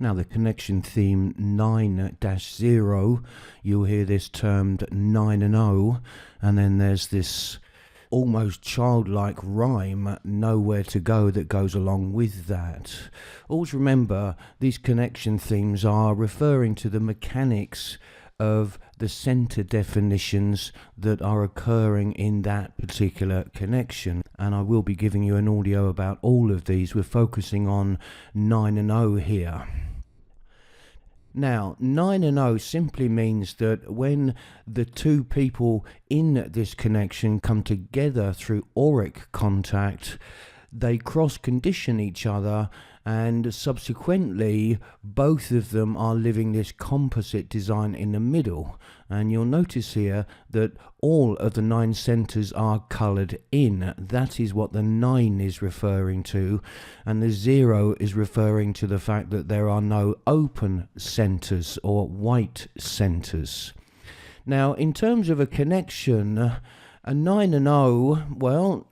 Now the connection theme 9-0, you'll hear this termed 9 and 0, and then there's this almost childlike rhyme, nowhere to go, that goes along with that. Always remember, these connection themes are referring to the mechanics of the center definitions that are occurring in that particular connection. And I will be giving you an audio about all of these. We're focusing on 9 and 0 here. Now, 9 and 0 simply means that when the two people in this connection come together through auric contact, they cross-condition each other, and subsequently both of them are living this composite design in the middle. And you'll notice here that all of the 9 centers are colored in. That is what the 9 is referring to, and the 0 is referring to the fact that there are no open centers or white centers. Now, in terms of a connection, a 9 and 0, well,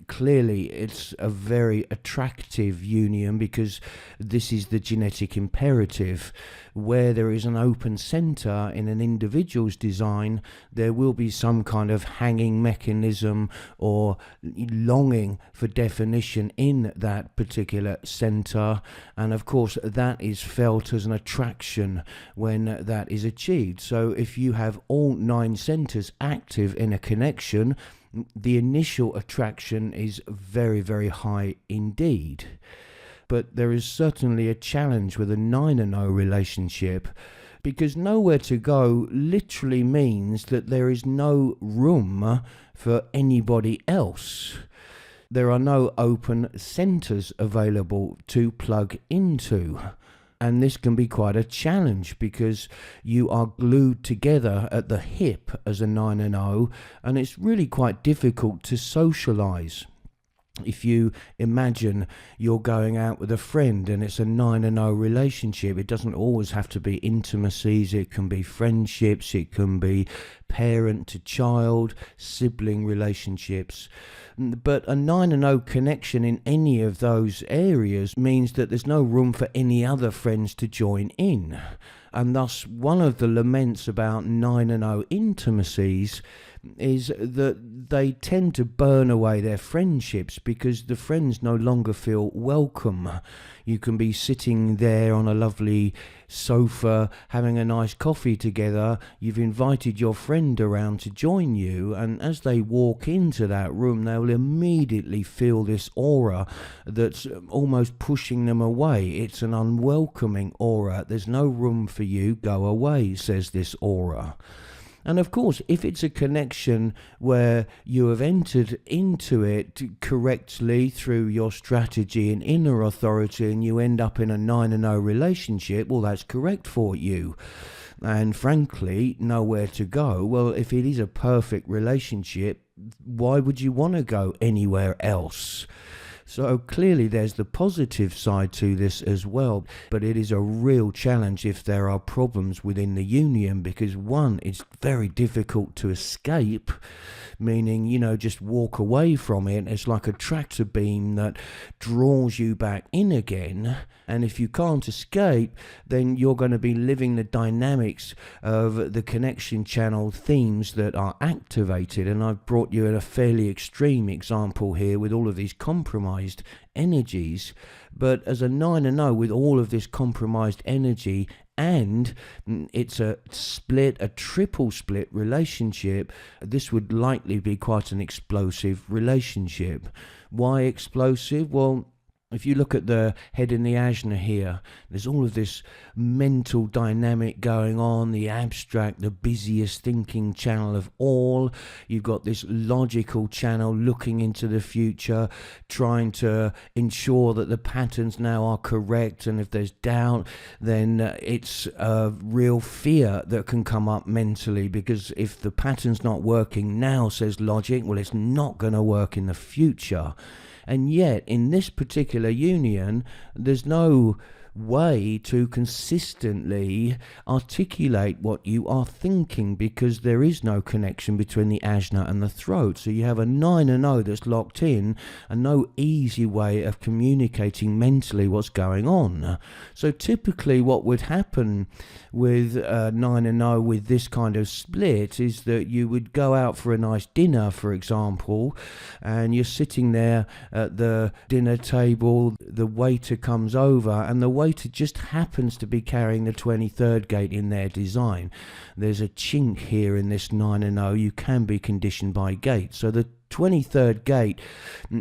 clearly it's a very attractive union, because this is the genetic imperative. Where there is an open center in an individual's design, there will be some kind of hanging mechanism or longing for definition in that particular center, and of course that is felt as an attraction when that is achieved. So if you have all 9 centers active in a connection, the initial attraction is very, very high indeed. But there is certainly a challenge with a 9 and 0 relationship, because nowhere to go literally means that there is no room for anybody else. There are no open centers available to plug into. And this can be quite a challenge, because you are glued together at the hip as a 9 and 0, and it's really quite difficult to socialize. If you imagine you're going out with a friend and it's a 9 and 0 relationship, it doesn't always have to be intimacies, it can be friendships, it can be parent to child, sibling relationships. But a 9 and 0 connection in any of those areas means that there's no room for any other friends to join in. And thus, one of the laments about 9 and 0 intimacies is that they tend to burn away their friendships, because the friends no longer feel welcome. You can be sitting there on a lovely sofa having a nice coffee together, you've invited your friend around to join you, and as they walk into that room, they'll immediately feel this aura that's almost pushing them away. It's an unwelcoming aura. There's no room for you, go away, says this aura. And of course, if it's a connection where you have entered into it correctly through your strategy and inner authority, and you end up in a 9 and 0 relationship, well, that's correct for you. And frankly, nowhere to go. Well, if it is a perfect relationship, why would you want to go anywhere else? So clearly there's the positive side to this as well, but it is a real challenge if there are problems within the union, because one, it's very difficult to escape, meaning, just walk away from it. It's like a tractor beam that draws you back in again, and if you can't escape, then you're going to be living the dynamics of the connection channel themes that are activated. And I've brought you a fairly extreme example here with all of these compromised energies, but as a 9 and 0 with all of this compromised energy, and it's a triple split relationship, this would likely be quite an explosive relationship. Why explosive? Well, if you look at the head in the ajna here, there's all of this mental dynamic going on, the abstract, the busiest thinking channel of all. You've got this logical channel looking into the future, trying to ensure that the patterns now are correct, and if there's doubt, then it's a real fear that can come up mentally, because if the pattern's not working now, says logic, well, it's not going to work in the future. And yet, in this particular union, there's no way to consistently articulate what you are thinking, because there is no connection between the ajna and the throat. So you have a 9 and 0 that's locked in, and no easy way of communicating mentally what's going on. So typically what would happen with 9 and 0 with this kind of split is that you would go out for a nice dinner, for example, and you're sitting there at the dinner table, the waiter comes over, and the waiter just happens to be carrying the 23rd gate in their design. There's a chink here in this 9 and 0. You can be conditioned by gates. So the 23rd gate,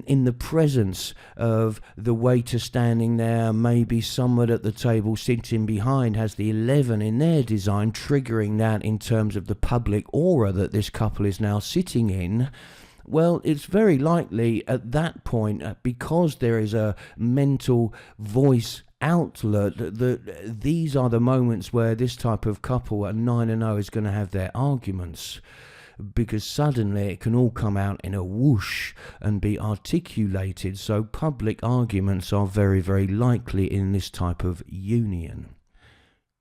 in the presence of the waiter standing there, maybe someone at the table sitting behind has the 11 in their design, triggering that in terms of the public aura that this couple is now sitting in. Well, it's very likely at that point, because there is a mental voice outlet, that these are the moments where this type of couple at 9 and 0 is going to have their arguments, because suddenly it can all come out in a whoosh and be articulated. So public arguments are very, very likely in this type of union.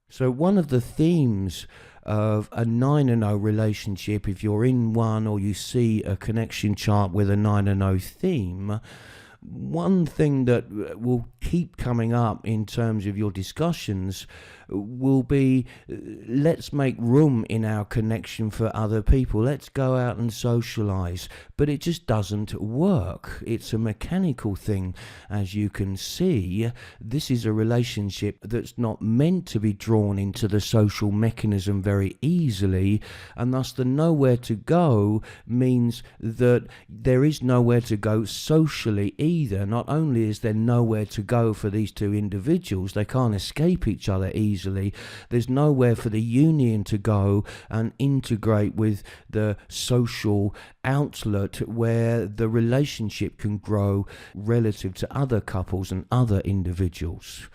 So one of the themes of a 9 and 0 relationship, if you're in one or you see a connection chart with a 9 and 0 theme, one thing that will keep coming up in terms of your discussions will be, let's make room in our connection for other people. Let's go out and socialize. But it just doesn't work. It's a mechanical thing. As you can see, this is a relationship that's not meant to be drawn into the social mechanism very easily, and thus the nowhere to go means that there is nowhere to go socially either. Not only is there nowhere to go for these two individuals, they can't escape each other easily, there's nowhere for the union to go and integrate with the social outlet where the relationship can grow relative to other couples and other individuals.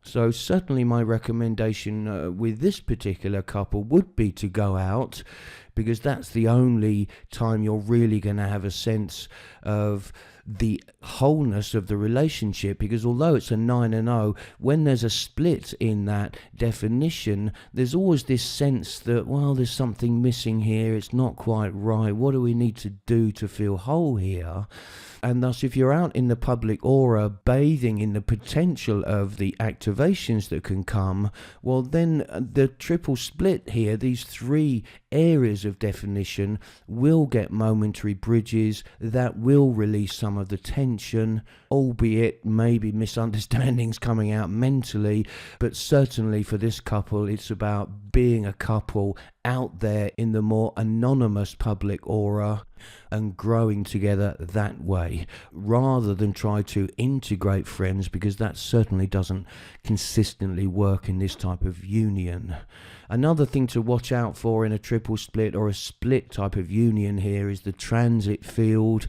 So certainly my recommendation with this particular couple would be to go out, because that's the only time you're really going to have a sense of the wholeness of the relationship. Because although it's a 9 and 0, when there's a split in that definition, there's always this sense that, well, there's something missing here, it's not quite right, what do we need to do to feel whole here? And thus, if you're out in the public aura, bathing in the potential of the activations that can come, well, then the triple split here, these three areas of definition, will get momentary bridges that will release some of the tension, albeit maybe misunderstandings coming out mentally. But certainly for this couple, it's about being a couple out there in the more anonymous public aura and growing together that way, rather than try to integrate friends, because that certainly doesn't consistently work in this type of union. Another thing to watch out for in a triple split or a split type of union here is the transit field.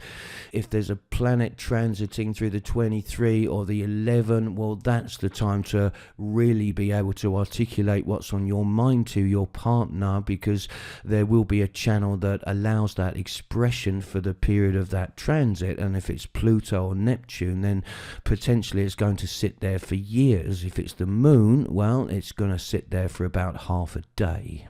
If there's a planet transiting through the 23 or the 11, well, that's the time to really be able to articulate what's on your mind to your partner, because there will be a channel that allows that expression for the period of that transit. And if it's Pluto or Neptune, then potentially it's going to sit there for years. If it's the moon, well, it's going to sit there for about half a day.